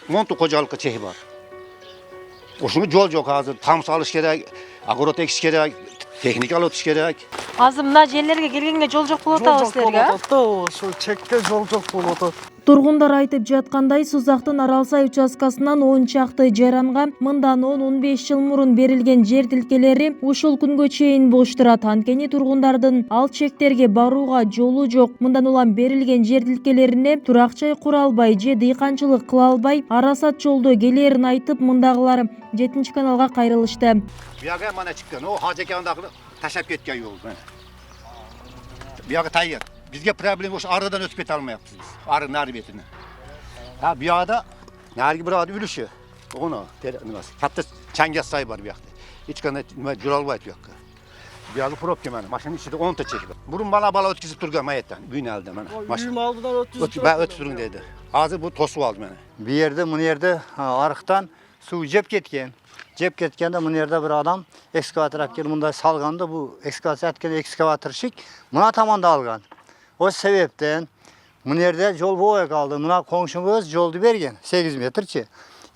Montu kocalıkı çehi var. Oşunu yol yok hazır. Tam salış gerek, agrot ekiş gerek, teknik alış gerek. Азыр мына жерлерге келгенге жол жок болуп атабы силерге? Ошо чекте жол жок болуп атат. Тургундар айтып жаткандай, Сузактын Аралсай участкасынан 10 чакты жаранга мындан 10-15 жыл мурун берилген жер тилкелери ушул күнгө чейин бош турат. Анткени тургундардын ал чектерге барууга жолу жок. Мындан улам берилген жер тилкелерине турак-жай кура албай же дыйканчылык кыла албай, арасат жолдо келерин айтып, мындагылар 7-каналга кайрылышты. Buyaga mana çıkan, o Hacıkan'daki taşap ketken yol. Buyaga tayyar. Bizge problem o aradan ötüp et almayapız biz. Arı nari betini. Ha buyagada nargi bir adı ülüşü. Onu hatta çengez sayı var buyagda. Hiç kana juralbayt buyagda. Buyaga problem mana. Maşının içinde 10 ta çekip. Burun bala ötkizip durgan mayetten. Büyün elde mana. Uyum aldıdan ötüzüp. Ben ötüzürün dedi. Hazır bu tosu aldı mana. Bir yerde, bu yerde arıktan su cep ketken. Cep ketkende bu yerde bir adam ekskavatör akkel bunda salganda bu ekskavatör akkel ekskavatör şik buna tamanda algan. O sebepten bu yerde yol boya kaldı. Buna komşumuz yoldu bergen 8 metrçi.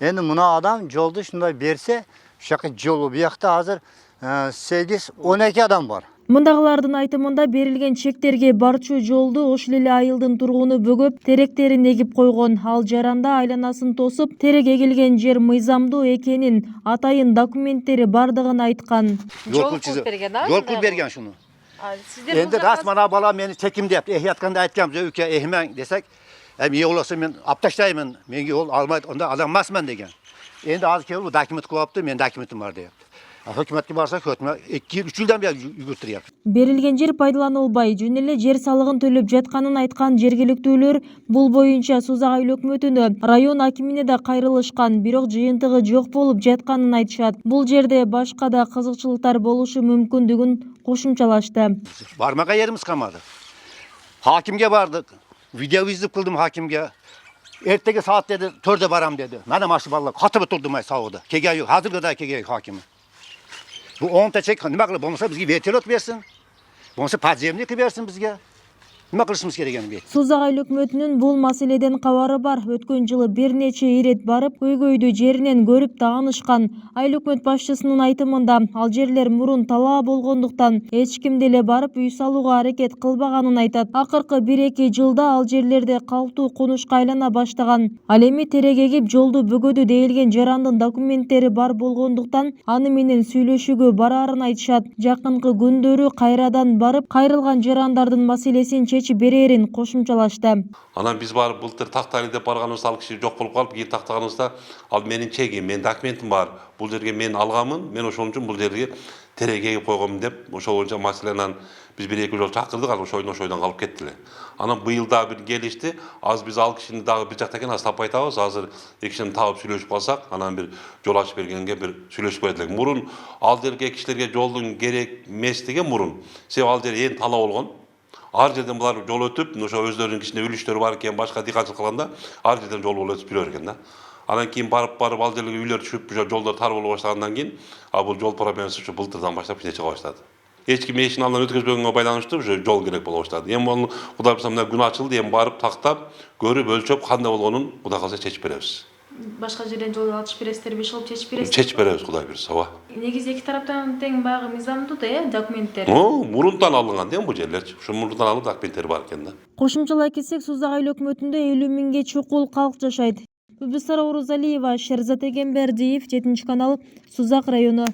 Endi buna adam yoldu şunday berse şaka yolu bir yakta hazır 8-12 adam var. Мындагылардын айтымында берилген чектерге барчу жолду ошол эле айылдын тургуну бөгөп, теректерин эгип койгон. Ал жаранда айланасын тосуп, терек эгилген жер мыйзамдуу экенин, атайын документтери бардыгын айткан. Yol kul bergen ha? Yol kul bergen şunu. Endi rasmana bala meni çekim deyapti. Yatkanda aytgam öykü ehmen desek, hem iyi olsa men aptaştayman. Men yol almayt onda alanmasman degen. Endi az kelip bu dokument koyaptı, men dokumentim var deyapti. Hökümetke barsa hökümet 2-3 yıldan beri yürütüryapti. Берилген жер пайдаланылбай, жөн эле жер салыгын төлөп жатканын айткан жергиликтүүлөр бул боюнча Сузак айыл өкмөтүнө, район акимине да кайрылышкан, бирок жыйынтыгы жок болуп жатканын айтышат. Бул жерде башка да кызыкчылыктар болушу мүмкүндүгүн кошумчалашты. Barmaga yerimiz kalmadı. Hakimge vardık. Video izlep kıldım hakimge. Erteki saat dedi, 4'e baram dedi. Bana maşı vallahi katı oturdum ay sağda. Kege yok, hazır kadar kege yok hakimi. Bu 10 ta çek, nima qilib bo'lmasa bizga vertolyot bersin. Bo'lmasa podzemnik bersin bizga. Nima qilishimiz kerakini bil. Сузак айыл өкмөтүнүн бул маселеден кабары бар. Өткөн жылы бир нече ирет барып, көйгөйдү жеринен көрүп таанышкан. Айыл өкмөт башчысынын айтымында, ал жерлер мурун талаа болгондуктан эч ким деле барып үй салууга аракет кылбаганын айтат. Акыркы 1-2 жылда ал жерлерде калктуу конушка айлана баштаган. Ал эми терек эгип жолду бөгөдү дейилген жарандын документтери бар болгондуктан аны менен сүйлөшүүгө бараарын айтышат. Жакынкы күндөрү кайрадан барып, кайрылган жарандардын маселесин чечип берерин кошумчалашты. Анан биз барып былтыр тактайлы деп барганыбызда ал киши жок болуп калып, кийин тактаганыбызда ал менин чегим, менин документим бар. Бул жерге мен алганмын, мен ошол үчүн бул жерге терек эгип койгонмун деп, ошол боюнча маселенен биз 1-2 жол чакырдык, ал ошойдон калып кетти эле. Анан быйыл дагы бир келишти. Аз биз ал кишини дагы бир жакта экен, аз таппай атабыз. Азыр эки кишини таап сүйлөшүп калсак, анан бир жол ачып бергенге бир сүйлөшүп коет элек. Мурун ал жерге кишилерге жолдун керек эмес деген мурун. Себеби ал жер эң талаа болгон. Ар жерден булар жол өтүп, ошо өздөрүнүн кичине үлүштөрү бар экен, башка дыйканчылык кылганда ар жерден жол болуп өтүп жүрөр экен да. Анан кийин барып ал жерлерге үйлөр түшүп, жолдор тар боло баштагандан кийин, бул жол проблемасы ушу былтырдан баштап кичине чыга баштады. Эч ким эшин алдынан өткөзбөгөнгө байланыштуу ушу жол керек боло баштады. Эми муну Кудай буйрса мына күн ачылды, эми барып тактап, көрүп, өлчөп кандай болгонун Кудай калса чечип беребиз. Башка жерден жол ачып бересиздерби, иши кылып чечип бересиздерби? Чечип беребиз Кудай буйрса, ооба. Негизи эки тараптан тең баягы мыйзамдуу да, документтер. Мурунтан алынган да бул жерлерчи. Ушу мурунтан алып документтери бар экен да. Кошумчалай кетсек, Сузак айыл өкмөтүндө 50 миңге чукул калк жашайт. Бүбүсара Орузалиева, Шерзат Эгембердиев, 7-канал, Сузак району.